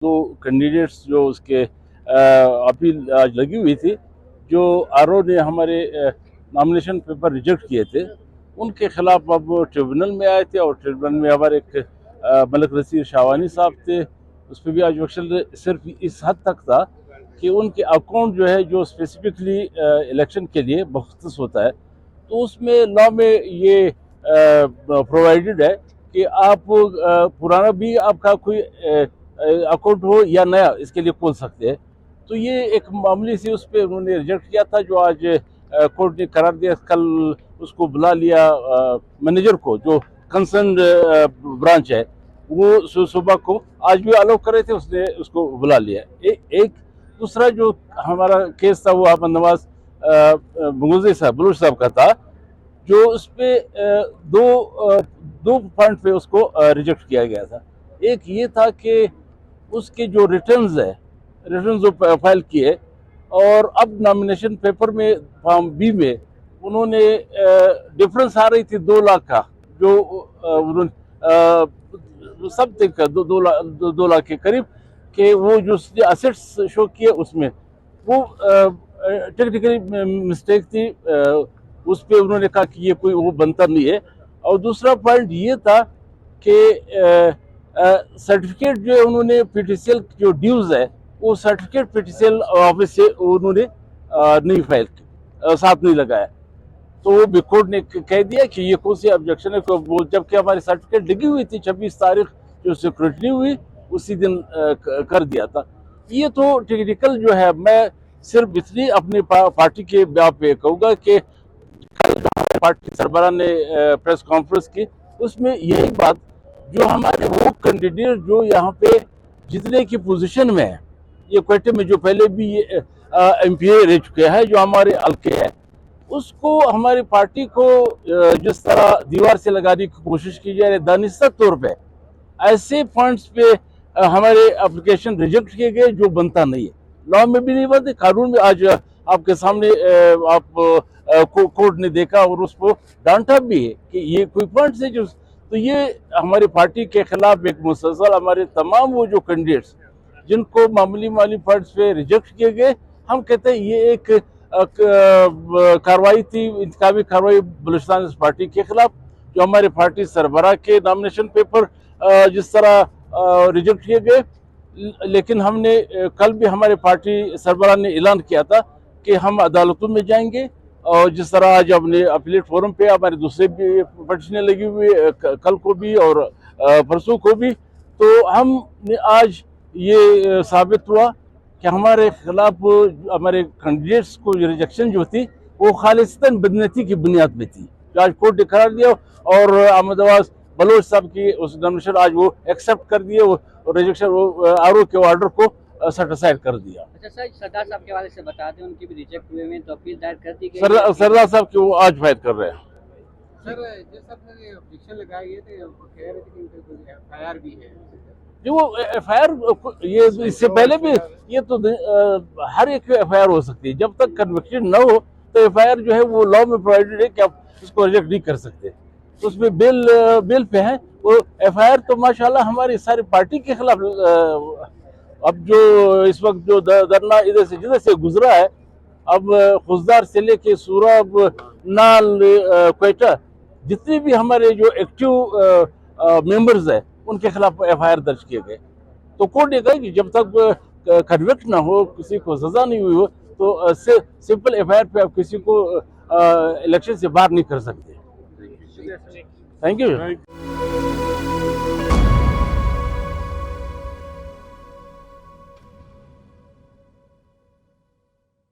दो कैंडिडेट्स जो उसके अपील आज लगी हुई थी, जो आरओ ने हमारे नॉमिनेशन पेपर रिजेक्ट किए थे, उनके खिलाफ अब ट्रिब्यूनल में आए थे और ट्रिब्यूनल में हमारे एक मलिक रसीद शाहवानी साहब थे, उस पर भी आज एक्शन सिर्फ इस हद तक था कि उनके अकाउंट जो है जो स्पेसिफिकली इलेक्शन के लिए मखसूस होता है, तो उसमें लॉ में ये प्रोवाइडेड है कि आप पुराना भी आपका कोई अकाउंट हो या नया इसके लिए खोल सकते हैं। तो ये एक मामूली सी उस पर उन्होंने रिजेक्ट किया था, जो आज कोर्ट ने करार दिया। कल उसको बुला लिया मैनेजर को, जो कंसर्न ब्रांच है, वो सुबह को आज भी अलाउ कर रहे थे, उसने उसको बुला लिया। एक दूसरा जो हमारा केस था वो अहमद नवाज बलूच साहब का था, जो उस पे दो पॉइंट पे उसको रिजेक्ट किया गया था। एक ये था कि उसके जो रिटर्न्स जो फाइल किए, और अब नॉमिनेशन पेपर में फॉर्म बी में उन्होंने डिफरेंस आ रही थी 2 लाख का, जो उन्होंने समथिंग का 2 लाख के करीब कि वो जो असेट्स शो किए उसमें वो टेक्निकली मिस्टेक थी, उस पर उन्होंने कहा कि ये कोई वो बनता नहीं है। और दूसरा पॉइंट ये था कि सर्टिफिकेट जो उन्होंने पीटीसीएल जो ड्यूज है, वो सर्टिफिकेट पीटीसीएल ऑफिस से उन्होंने नहीं फाइल साथ नहीं लगाया। तो वो भी कोर्ट ने कह दिया कि ये कौन सी ऑब्जेक्शन है, जबकि हमारी सर्टिफिकेट लगी हुई थी 26 तारीख जो सिक्योरिटी हुई उसी दिन कर दिया था। ये तो टेक्निकल जो है, मैं सिर्फ इतनी अपनी पार्टी के ब्याह पे कहूँगा कि पार्टी सरबराह ने प्रेस कॉन्फ्रेंस की, उसमें यही बात, जो हमारे वो कैंडिडेट जो यहाँ पे जितने की पोजीशन में है, ये क्वेटे में जो पहले भी ये एमपीए रह चुके हैं, जो हमारे हल्के है, उसको हमारी पार्टी को जिस तरह दीवार से लगाने की कोशिश की जा रही है दानिस्ता तौर पे, ऐसे पॉइंट्स पे हमारे एप्लीकेशन रिजेक्ट किए गए जो बनता नहीं है, लॉ में भी नहीं बनते, कानून में। आज आपके सामने आप कोर्ट ने देखा और उसको डांटा भी है कि ये कोई पॉइंट्स है जो, तो ये हमारी पार्टी के खिलाफ एक मुसलसल हमारे तमाम वो जो कैंडिडेट्स जिनको मामूली पॉइंट्स पे रिजेक्ट किए गए, हम कहते हैं ये एक कार्रवाई थी, इंतखाबी कार्रवाई बलूचिस्तान पार्टी के खिलाफ, जो हमारे पार्टी सरबराह के नॉमिनेशन पेपर जिस तरह रिजेक्ट किए गए। लेकिन हमने कल भी हमारे पार्टी सरबराह ने ऐलान किया था कि हम अदालतों में जाएंगे, और जिस तरह आज अपने अपीलेट फोरम पे हमारे दूसरे भी पटिशनें लगी हुई कल को भी और परसों को भी, तो हमने आज ये साबित हुआ कि हमारे खिलाफ हमारे कैंडिडेट्स को रिजेक्शन जो थी वो खालिस्तान बदनीयती की बुनियाद पे थी, जो आज कोर्ट ने करार दिया, और अहमद नवाज बलोच साहब की उस नॉमिनेशन आज वो एक्सेप्ट कर दिए, वो रिजेक्शन आरओ के ऑर्डर को सेटिस्फाइड कर दिया। अच्छा सर, सरदार साहब के हवाले से बता दें, उनकी भी रिजेक्ट हुए हैं तो अपील दायर कर दी गई। सरदार साहब की वो आज फाइल कर रहे हैं। सर जिस सबने ऑब्जेक्शन लगाए गए थे, वो कह रहे थे कि इनका कोई एफआईआर भी है, जो वो एफआईआर, ये इससे पहले भी, ये तो हर एक एफआईआर हो सकती है, जब तक कन्विक्शन न हो तो एफआईआर जो है वो लॉ में प्रोवाइडेड है कि आप उसको रिजेक्ट नहीं कर सकते, तो उसमें बेल पे है वो एफआईआर। तो माशाल्लाह हमारी सारी पार्टी के खिलाफ अब जो इस वक्त जो धरना इधर से जिधर से गुजरा है, अब खुजदार से लेके सूरब नाल क्वेटा, जितने भी हमारे जो एक्टिव मेंबर्स है उनके खिलाफ एफआईआर दर्ज किए गए। तो कोर्ट ने कहा कि जब तक कन्विक्ट ना हो, किसी को सजा नहीं हुई हो, तो सिंपल एफआईआर पे आप किसी को इलेक्शन से बाहर नहीं कर सकते। Thank you.